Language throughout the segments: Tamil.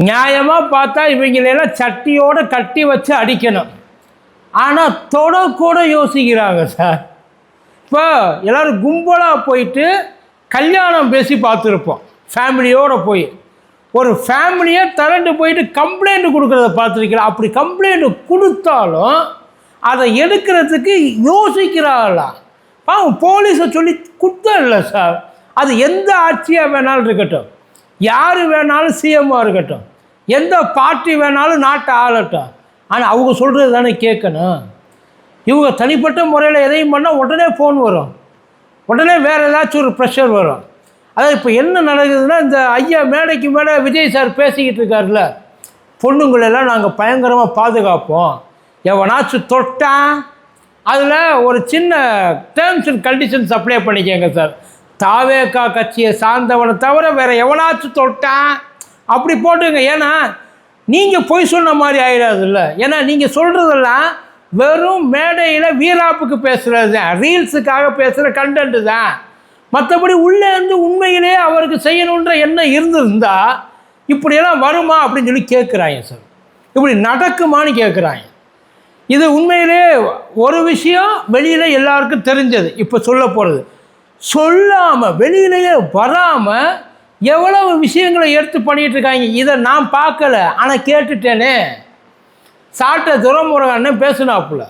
நியாயமாக பார்த்தா இவங்களெல்லாம் சட்டியோடு கட்டி வச்சு அடிக்கணும். ஆனால் தொடக்கூட யோசிக்கிறாங்க சார். இப்போ எல்லோரும் கும்பலாக போயிட்டு கல்யாணம் பேசி பார்த்துருப்போம். ஃபேமிலியோடு போய் ஒரு ஃபேமிலியை திரண்டு போயிட்டு கம்ப்ளைண்ட் கொடுக்குறத பார்த்துருக்கலாம். அப்படி கம்ப்ளைண்ட் கொடுத்தாலும் அதை எடுக்கிறதுக்கு யோசிக்கிறாங்களா? பாவம், போலீஸை சொல்லி குத்தம் இல்லை சார். அது எந்த ஆட்சியாக வேணாலும் இருக்கட்டும், யார் வேணாலும் சிஎம்மாக இருக்கட்டும், எந்த பார்ட்டி வேணாலும் நாட்டை ஆளட்டும், ஆனால் அவங்க சொல்கிறது தானே கேட்கணும். இவங்க தனிப்பட்ட முறையில் எதையும் பண்ணால் உடனே ஃபோன் வரும், உடனே வேறு ஏதாச்சும் ஒரு ப்ரெஷர் வரும். அதாவது இப்போ என்ன நடக்குதுன்னா, இந்த ஐயா மேடைக்கு மேலே விஜய் சார் பேசிக்கிட்டு இருக்காருல்ல, பொண்ணுங்களெல்லாம் நாங்கள் பயங்கரமாக பாதுகாப்போம், எவனாச்சும் தொட்டான் அதில் ஒரு சின்ன டேர்ம்ஸ் அண்ட் கண்டிஷன்ஸ் அப்ளை பண்ணிக்கங்க சார். தாவேகா கட்சியை சார்ந்தவனை தவிர வேறு எவனாச்சும் தொட்டான் அப்படி போட்டுங்க. ஏன்னா நீங்கள் பொய் சொன்ன மாதிரி ஆகிடாதுல்ல. ஏன்னா நீங்கள் சொல்கிறதெல்லாம் வெறும் மேடையில் வீராப்புக்கு பேசுகிறது தான், ரீல்ஸுக்காக பேசுகிற கண்டென்ட்டு தான். மற்றபடி உள்ளே இருந்து உண்மையிலே அவருக்கு செய்யணுன்ற எண்ணம் இருந்திருந்தா இப்படியெல்லாம் வருமா அப்படின்னு சொல்லி கேட்குறாங்க சார். இப்படி நடக்குமான்னு கேட்குறாங்க. இது உண்மையிலே ஒரு விஷயம் வெளியில் எல்லாருக்கும் தெரிஞ்சது. இப்போ சொல்ல போகிறது சொல்லாமல் வெளியிலேயே வராமல் எவ்வளவு விஷயங்களை எடுத்து பண்ணிகிட்டு இருக்காங்க. இதை நான் பார்க்கல, ஆனால் கேட்டுட்டேனே. சாட்டை துரைமுருகன் பேசினாப்புல,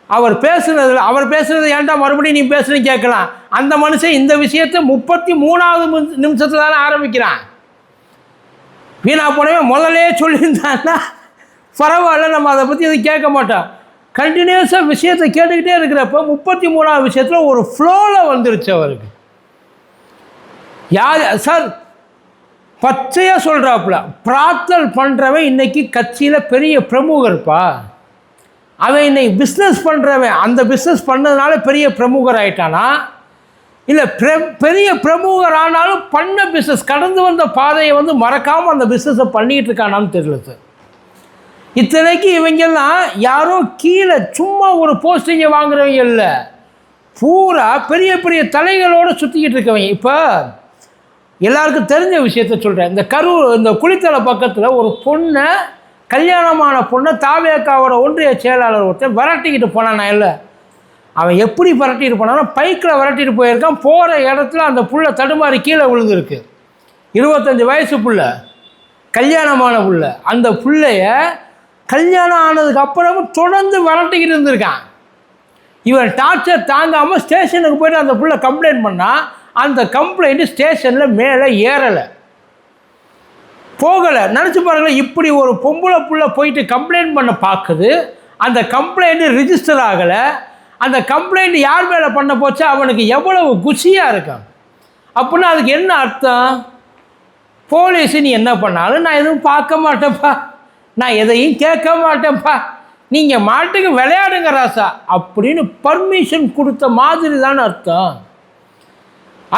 அவர் பேசுனது ஏன்டா மறுபடியும் நீ பேசுன்னு கேட்கலாம். அந்த மனுஷன் இந்த விஷயத்தை 33வது நிமிஷத்தில் தானே ஆரம்பிக்கிறான். வீணா போனவே முதலே சொல்லியிருந்தான்னா பரவாயில்ல, நம்ம அதை பற்றி எதுவும் கேட்க மாட்டோம். கண்டினியூஸாக விஷயத்தை கேட்டுக்கிட்டே இருக்கிறப்ப 33வது விஷயத்தில் ஒரு ஃப்ளோவில் வந்துருச்சு அவருக்கு. யார் சார் பச்சையாக சொல்கிறாப்புல, பிரார்த்தல் பண்ணுறவன் இன்றைக்கி கட்சியில் பெரிய பிரமுகர்ப்பா. அவன் இன்னைக்கு பிஸ்னஸ் பண்ணுறவன், அந்த பிஸ்னஸ் பண்ணதுனால பெரிய பிரமுகர் ஆகிட்டானா, இல்லை பெரிய பிரமுகர் ஆனாலும் பண்ண பிஸ்னஸ் கடந்து வந்த பாதையை மறக்காமல் அந்த பிஸ்னஸை பண்ணிகிட்டு இருக்கானான்னு தெரியல சார். இத்தனைக்கு இவங்கெல்லாம் யாரோ கீழே சும்மா ஒரு போஸ்டிங்கை வாங்குறவங்க இல்லை, பூரா பெரிய பெரிய தலைகளோடு சுற்றிக்கிட்டு இருக்கவங்க. இப்போ எல்லாருக்கும் தெரிஞ்ச விஷயத்த சொல்கிறேன். இந்த குளித்தலை பக்கத்தில் ஒரு பொண்ணை, கல்யாணமான பொண்ணை தாவேக்காவோட ஒன்றிய செயலாளர் ஒருத்தர் விரட்டிக்கிட்டு போனானா இல்லை, அவன் எப்படி விரட்டிட்டு போனான்னா பைக்கில் விரட்டிட்டு போயிருக்கான். போகிற இடத்துல அந்த புள்ள தடுமாறி கீழே விழுந்துருக்கு. 25 வயசு புள்ள, கல்யாணமான புள்ள. அந்த புள்ளைய கல்யாணம் ஆனதுக்கு அப்புறமும் தொடர்ந்து விரட்டிக்கிட்டு இருந்திருக்கான். இவன் டார்ச்சர் தாங்காமல் ஸ்டேஷனுக்கு போய்ட்டு அந்த புள்ள கம்ப்ளைண்ட் பண்ணால் அந்த கம்ப்ளைண்ட்டு ஸ்டேஷனில் மேலே ஏறலை, போகலை. நினச்சி பாருங்களேன், இப்படி ஒரு பொம்பளை புள்ள போயிட்டு கம்ப்ளைண்ட் பண்ண பார்க்குது, அந்த கம்ப்ளைண்ட்டு ரிஜிஸ்டர் ஆகலை. அந்த கம்ப்ளைண்ட் யார் மேலே பண்ண போச்சா அவனுக்கு எவ்வளவு குஷியாக இருக்கும். அப்படின்னா அதுக்கு என்ன அர்த்தம்? போலீஸு நீ என்ன பண்ணாலும் நான் எதுவும் பார்க்க மாட்டேன்ப்பா, நான் எதையும் கேட்க மாட்டேன்ப்பா, நீங்கள் மாட்டுக்கு விளையாடுங்க ராசா அப்படின்னு பர்மிஷன் கொடுத்த மாதிரி தான் அர்த்தம்.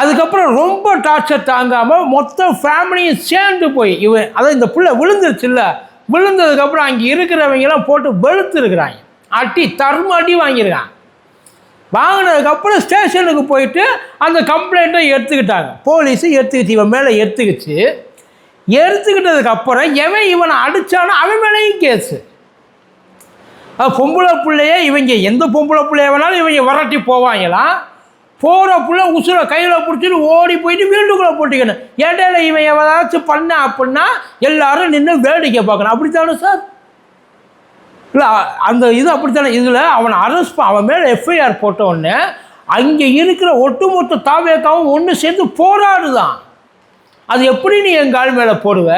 அதுக்கப்புறம் ரொம்ப டார்ச்சர் தாங்காமல் மொத்த ஃபேமிலியும் சேர்ந்து போய் அதான் இந்த பிள்ளை விழுந்துருச்சு இல்லை, விழுந்ததுக்கப்புறம் அங்கே இருக்கிறவங்கெல்லாம் போட்டு வெளுத்துருக்குறாங்க, அடி தர்ம அடி வாங்கியிருக்கான். வாங்கினதுக்கப்புறம் ஸ்டேஷனுக்கு போயிட்டு அந்த கம்ப்ளைண்ட்டை எடுத்துக்கிட்டாங்க. போலீஸு எடுத்துக்கிச்சு, இவன் மேலே எடுத்துக்கிச்சு. எடுத்துக்கிட்டதுக்கப்புறம் எவன் இவனை அடித்தானோ அவன் மேலேயும் கேஸு. பொம்பளை பிள்ளையே இவங்க எந்த பொம்பளை பிள்ளைய வேணாலும் இவங்க விரட்டி போவாங்களாம். போகிற பிள்ளை உசுரை கையில் பிடிச்சிட்டு ஓடி போயிட்டு வீட்டுக்குள்ளே போட்டிக்கணும். இடையில இவன் ஏதாச்சும் பண்ண அப்படின்னா எல்லாரும் நின்று வேடிக்கை பார்க்கணும். அப்படித்தானே சார்? இல்லை அந்த இது அப்படித்தானே. இதில் அவனை அவன் மேலே எஃப்ஐஆர் போட்ட உடனே அங்கே இருக்கிற ஒட்டுமொத்த தாவேக்காவும் ஒன்று சேர்ந்து போராடுதான். அது எப்படி நீ எங்கள் மேலே போடுவ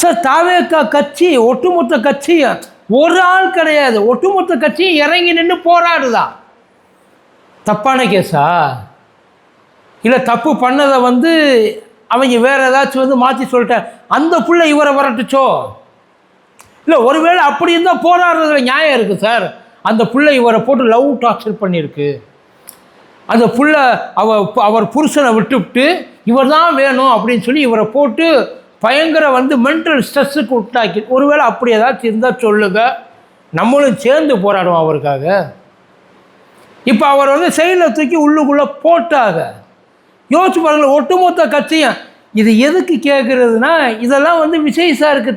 சார்? தாவேக்கா கட்சி ஒட்டுமொத்த கட்சியும் ஒரு ஆள் கிடையாது, ஒட்டுமொத்த கட்சியும் இறங்கி நின்று போராடுதான். தப்பான கேஸா? இல்லை தப்பு பண்ணதை அவங்க வேறு ஏதாச்சும் மாற்றி சொல்லிட்டேன், அந்த புள்ள இவரை வரட்டுச்சோ? இல்லை ஒருவேளை அப்படி இருந்தால் போராடுறதுல நியாயம் இருக்குது சார். அந்த புள்ள இவரை போட்டு லவ் டார்ச்சர் பண்ணியிருக்கு. அந்த புள்ள அவர் புருஷனை விட்டுவிட்டு இவர் தான் வேணும் அப்படின்னு சொல்லி இவரை போட்டு பயங்கர மென்டல் ஸ்ட்ரெஸ்ஸுக்கு உண்டாக்கி, ஒருவேளை அப்படி ஏதாச்சும் இருந்தால் சொல்லுங்க, நம்மளும் சேர்ந்து போராடுவோம் அவருக்காக. இப்போ அவர் செயலில் தூக்கி உள்ளுக்குள்ளே போட்டாங்க. யோசிச்சு பாருங்கள், ஒட்டுமொத்த கட்சியும் இது எதுக்கு கேட்குறதுனா, இதெல்லாம் வந்து விஜய் சாருக்கு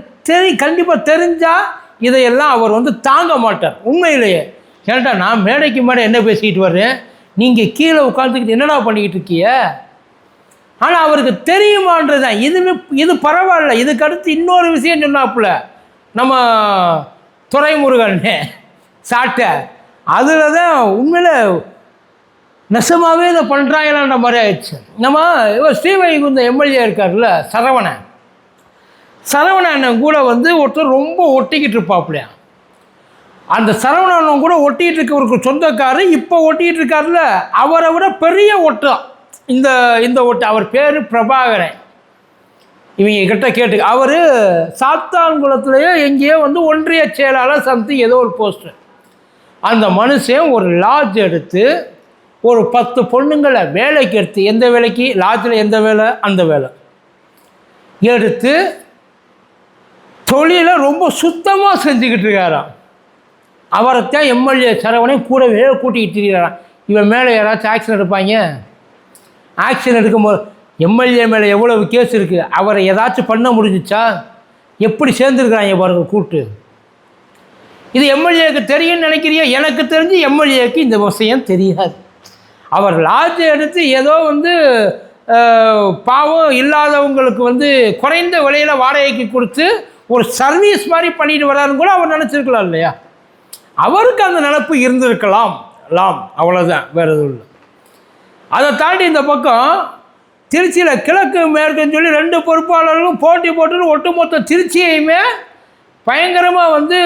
கண்டிப்பாக தெரிஞ்சால் இதையெல்லாம் அவர் வந்து தாங்க மாட்டார். உண்மையிலேயே ஏன்டா நான் மேடைக்கு மேடை என்ன பேசிக்கிட்டு வர்றேன், நீங்கள் கீழே உட்காந்துக்கிட்டு என்னடா பண்ணிக்கிட்டு இருக்கிய. ஆனால் அவருக்கு தெரியுமான்றது தான். இது பரவாயில்ல. இதுக்கு அடுத்து இன்னொரு விஷயம் சொன்னாப்புல நம்ம துரைமுருகன் சாட்டை, அதில் தான் உண்மையில் நெசமாகவே இதை பண்ணுறாங்களான்ற மாதிரி ஆயிடுச்சு. நம்ம இவர் ஸ்ரீவைகுண்டம் எம்எல்ஏ இருக்கார்ல சரவணன் கூட வந்து ஒருத்தர் ரொம்ப ஒட்டிக்கிட்டு இருப்பாப்புலையா. அந்த சரவணன் கூட ஒட்டிகிட்டு இருக்கவருக்கு சொந்தக்காரு இப்போ ஒட்டிகிட்டு இருக்காருல்ல, அவரை விட பெரிய ஒட்டம் இந்த ஒட்டு. அவர் பேர் பிரபாகரன். இவங்க கிட்ட கேட்டு அவர் சாத்தான்குளத்துலேயோ எங்கேயோ வந்து ஒன்றிய செயலாளர் சம்திங் ஏதோ ஒரு போஸ்டர். அந்த மனுஷன் ஒரு லாட்ஜ் எடுத்து ஒரு 10 பொண்ணுங்களை வேலைக்கு எடுத்து, எந்த வேலைக்கு, லாட்ஜில் எந்த வேலை அந்த வேலை எடுத்து தொழிலை ரொம்ப சுத்தமாக செஞ்சுக்கிட்டு இருக்காராம். அவரைத்தான் எம்எல்ஏ சரவணன் கூடவே கூட்டிகிட்டு இருக்கிறாராம். இவன் மேலே யாராச்சும் ஆக்ஷன் எடுப்பாங்க. ஆக்ஷன் எடுக்கும்போது எம்எல்ஏ மேலே எவ்வளவு கேஸ் இருக்குது, அவரை ஏதாச்சும் பண்ண முடிஞ்சிச்சா? எப்படி சேர்ந்துருக்குறாங்க பாருங்க கூட்டு. இது எம்எல்ஏக்கு தெரியும்னு நினைக்கிறியா? எனக்கு தெரிஞ்சு எம்எல்ஏக்கு இந்த விஷயம் தெரியாது. அவர் லாட்ஜ் எடுத்து ஏதோ வந்து பாவம் இல்லாதவங்களுக்கு வந்து குறைந்த விலையில் வாடகைக்கு கொடுத்து ஒரு சர்வீஸ் மாதிரி பண்ணிட்டு வராருன்னு கூட அவர் நினச்சிருக்கலாம் இல்லையா? அவருக்கு அந்த நினப்பு இருந்திருக்கலாம், அவ்வளோதான், வேறு எதுவும் இல்லை. அதை தாண்டி இந்த பக்கம் திருச்சியில் கிழக்கு மேற்குன்னு சொல்லி 2 பொறுப்பாளர்களும் போட்டி போட்டு ஒட்டுமொத்த திருச்சியையுமே பயங்கரமாக வந்து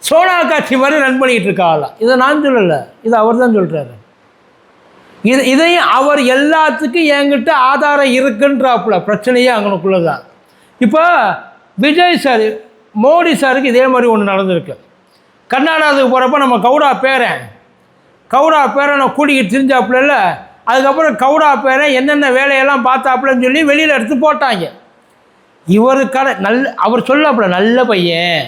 சோனா காட்சி மாதிரி ரன் பண்ணிக்கிட்டு இருக்காங்களாம். இதை நான் சொல்லலை, இது அவர் தான் சொல்கிறாரு. இதையும் அவர் எல்லாத்துக்கும் என்கிட்ட ஆதாரம் இருக்குன்றாப்புல. பிரச்சனையே அங்கனுக்குள்ளே தான். இப்போ விஜய் சார், மோடி சாருக்கு இதே மாதிரி ஒன்று நடந்திருக்கு. கர்நாடகாவுக்கு போகிறப்ப நம்ம கவுடா பேரனை கூட்டிக்கிட்டு திரிஞ்சாப்புல. அதுக்கப்புறம் கவுடா பேரன் என்னென்ன வேலையெல்லாம் பார்த்தாப்புலன்னு சொல்லி வெளியில் எடுத்து போட்டாங்க. இவர் அவர் சொல்லாப்புல, நல்ல பையன்,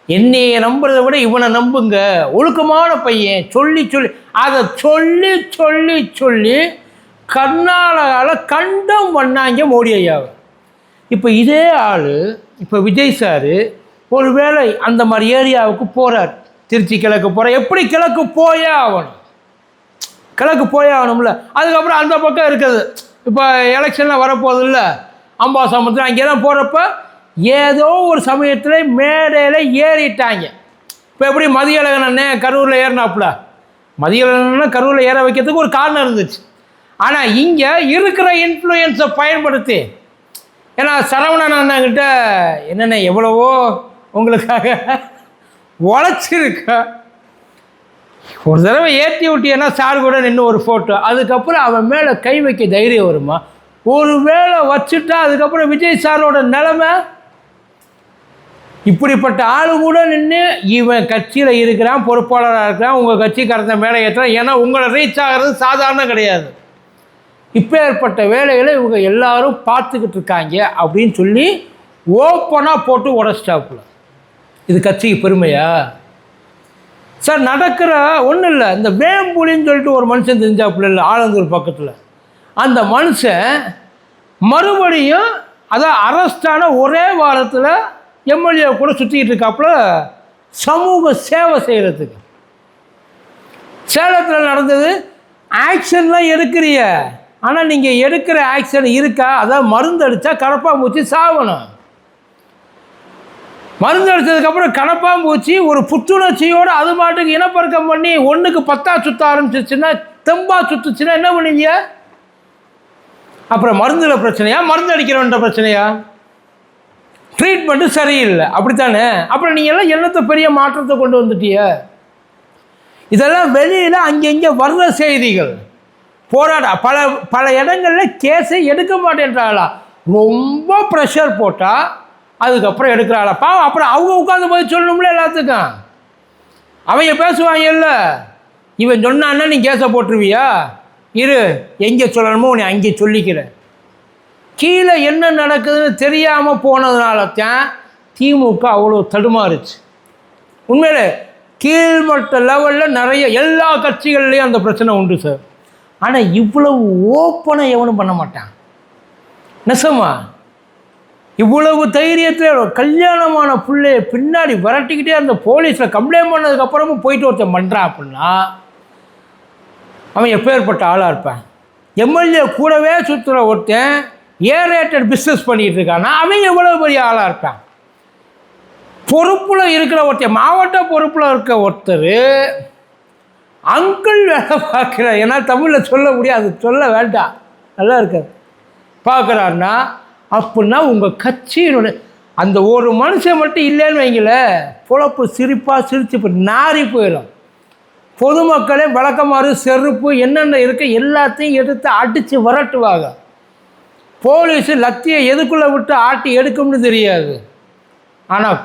என்னையை நம்புறதை விட இவனை நம்புங்க, ஒழுக்கமான பையன் சொல்லி அதை சொல்லி கர்நாடகாவில் கண்டம் பண்ணாங்க மோடி ஐயாவை. இப்போ இதே ஆள் இப்போ விஜய் சார் ஒரு வேளை அந்த மாதிரி ஏரியாவுக்கு போகிறார், திருச்சி கிழக்கு போகிற, எப்படி கிழக்கு போயே ஆகணும்ல. அதுக்கப்புறம் அந்த பக்கம் இருக்குது, இப்போ எலெக்ஷன்லாம் வரப்போகுது இல்லை, அம்பாசமுத்திரம் அங்கெல்லாம் போகிறப்ப ஏதோ ஒரு சமயத்தில் மேடையில் ஏறிட்டாங்க. இப்போ எப்படி மதியழகன் அண்ணன் கரூரில் ஏறினாப்புல, மதியழகன் கரூரில் ஏற வைக்கிறதுக்கு ஒரு காரணம் இருந்துச்சு. ஆனால் இங்கே இருக்கிற இன்ஃப்ளூயன்ஸை பயன்படுத்தி, ஏன்னா சரவணன் அண்ணன்கிட்ட என்னென்ன எவ்வளவோ உங்களுக்காக உழைச்சிருக்க, ஒரு தடவை ஏற்றி விட்டியன்னா சார் கூட நின்று ஒரு ஃபோட்டோ, அதுக்கப்புறம் அவன் மேலே கை வைக்க தைரியம் வருமா? ஒரு வேளை வச்சுட்டா அதுக்கப்புறம் விஜய் சாரோட நிலைமை. இப்படிப்பட்ட ஆள் கூட நின்று இவன் கட்சியில் இருக்கிறான், பொறுப்பாளராக இருக்கிறான், உங்கள் கட்சிக்காரத்தை மேலே ஏற்றுறான், ஏன்னா உங்களை ரீச் ஆகிறது சாதாரணம் கிடையாது. இப்போ ஏற்பட்ட வேலைகளை இவங்க எல்லாரும் பார்த்துக்கிட்டு இருக்காங்க அப்படின்னு சொல்லி ஓப்பனாக போட்டு உடச்சிட்டாப்புல. இது கட்சிக்கு பெருமையா சார்? நடக்கிற ஒன்றும் இல்லை. இந்த வேம்புலின்னு சொல்லிட்டு ஒரு மனுஷன் தெரிஞ்சாப்புல இல்லை, ஆலந்தூர் பக்கத்தில். அந்த மனுஷன் மறுபடியும் அதான் அரெஸ்டான ஒரே வாரத்தில் எம்எல்ஏ கூட சுற்றிக்கிட்டு இருக்காப்புல, சமூக சேவை செய்கிறதுக்கு. சேலத்தில் நடந்தது. ஆக்ஷன்லாம் எடுக்கிறிய, ஆனால் நீங்கள் எடுக்கிற ஆக்ஷன் இருக்கா? அதான் மருந்து அடித்தா கரப்பாம்பூச்சி சாகணும். மருந்து அடித்ததுக்கப்புறம் கரப்பாம்பூச்சி ஒரு புத்துணர்ச்சியோடு அது மாட்டுக்கு இனப்பெருக்கம் பண்ணி 1க்கு 10 சுற்ற ஆரம்பிச்சிச்சுன்னா, தெம்பா சுற்றுச்சுன்னா என்ன பண்ணுவீங்க? அப்புறம் மருந்தில் பிரச்சனையா, மருந்து அடிக்கிறவன்ற பிரச்சனையா? ட்ரீட்மெண்ட்டு சரியில்லை, அப்படித்தானே? அப்புறம் நீங்கள் எல்லாம் என்னத்தை பெரிய மாற்றத்தை கொண்டு வந்துட்டிய? இதெல்லாம் வெளியில் அங்கங்கே வர்ற செய்திகள். பல இடங்களில் கேஸை எடுக்க மாட்டேன்றாளா, ரொம்ப ப்ரெஷர் போட்டால் அதுக்கப்புறம் எடுக்கிறாளா பாவம். அப்புறம் அவங்க உட்காந்து போய் சொல்லணும்ல எல்லாத்துக்கும். அவங்க பேசுவாங்க இல்லை, இவன் சொன்னான்னா நீ கேஸை போட்டுருவியா, இரு எங்கே சொல்லணுமோ நீ அங்கே சொல்லிக்கிறேன். கீழே என்ன நடக்குதுன்னு தெரியாமல் போனதுனால தான் திமுக அவ்வளோ தடுமாறுச்சு. உண்மையிலே கீழ்மட்ட லெவலில் நிறைய எல்லா கட்சிகள்லேயும் அந்த பிரச்சனை உண்டு சார். ஆனால் இவ்வளவு ஓப்பனை எவனும் பண்ண மாட்டான். நெசமா இவ்வளவு தைரியத்தில் கல்யாணமான பிள்ளைய பின்னாடி விரட்டிக்கிட்டே அந்த போலீஸில் கம்ப்ளைண்ட் பண்ணதுக்கப்புறமும் போயிட்டு ஒருத்தன் பண்ணுறான் அப்படின்னா அவன் எப்பேற்பட்ட ஆளாக இருப்பான். எம்எல்ஏ கூடவே சுற்றுற ஒருத்தன் ஏரேட்டட் பிஸ்னஸ் பண்ணிகிட்டு இருக்கான்னா அவன் எவ்வளோ பெரிய ஆளாக இருப்பான். பொறுப்பில் இருக்கிற ஒருத்தர், மாவட்ட பொறுப்பில் இருக்க ஒருத்தர் அங்கிள் வேலை பார்க்குற, ஏன்னா தமிழில் சொல்ல முடியாது, சொல்ல வேண்டாம், நல்லா இருக்காது, பார்க்குறாருன்னா அப்படின்னா உங்கள் கட்சியினுடைய அந்த ஒரு மனுஷன் மட்டும் இல்லைன்னு வைங்கள, பொழப்பு சிரிப்பாக சிரிச்சு இப்போ நாரி போயிடும். பொதுமக்களே விளக்கமாறு செருப்பு என்னென்ன இருக்க எல்லாத்தையும் எடுத்து அடித்து விரட்டுவாங்க. போலீஸு லத்தியை எதுக்குள்ளே விட்டு ஆட்டி எடுக்கும்னு தெரியாது. ஆனால்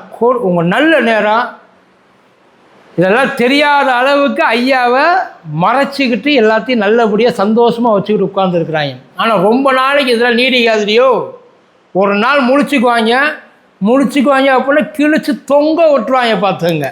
உங்கள் நல்ல நேரம் இதெல்லாம் தெரியாத அளவுக்கு ஐயாவை மறைச்சிக்கிட்டு எல்லாத்தையும் நல்லபடியாக சந்தோஷமாக வச்சுக்கிட்டு உட்காந்துருக்குறாங்க. ஆனால் ரொம்ப நாளைக்கு இதெல்லாம் நீடிக்காதுலையோ, ஒரு நாள் முழிச்சுக்குவாங்க அப்படின்னா கிழிச்சு தொங்க விட்டுருவாங்க பார்த்துங்க.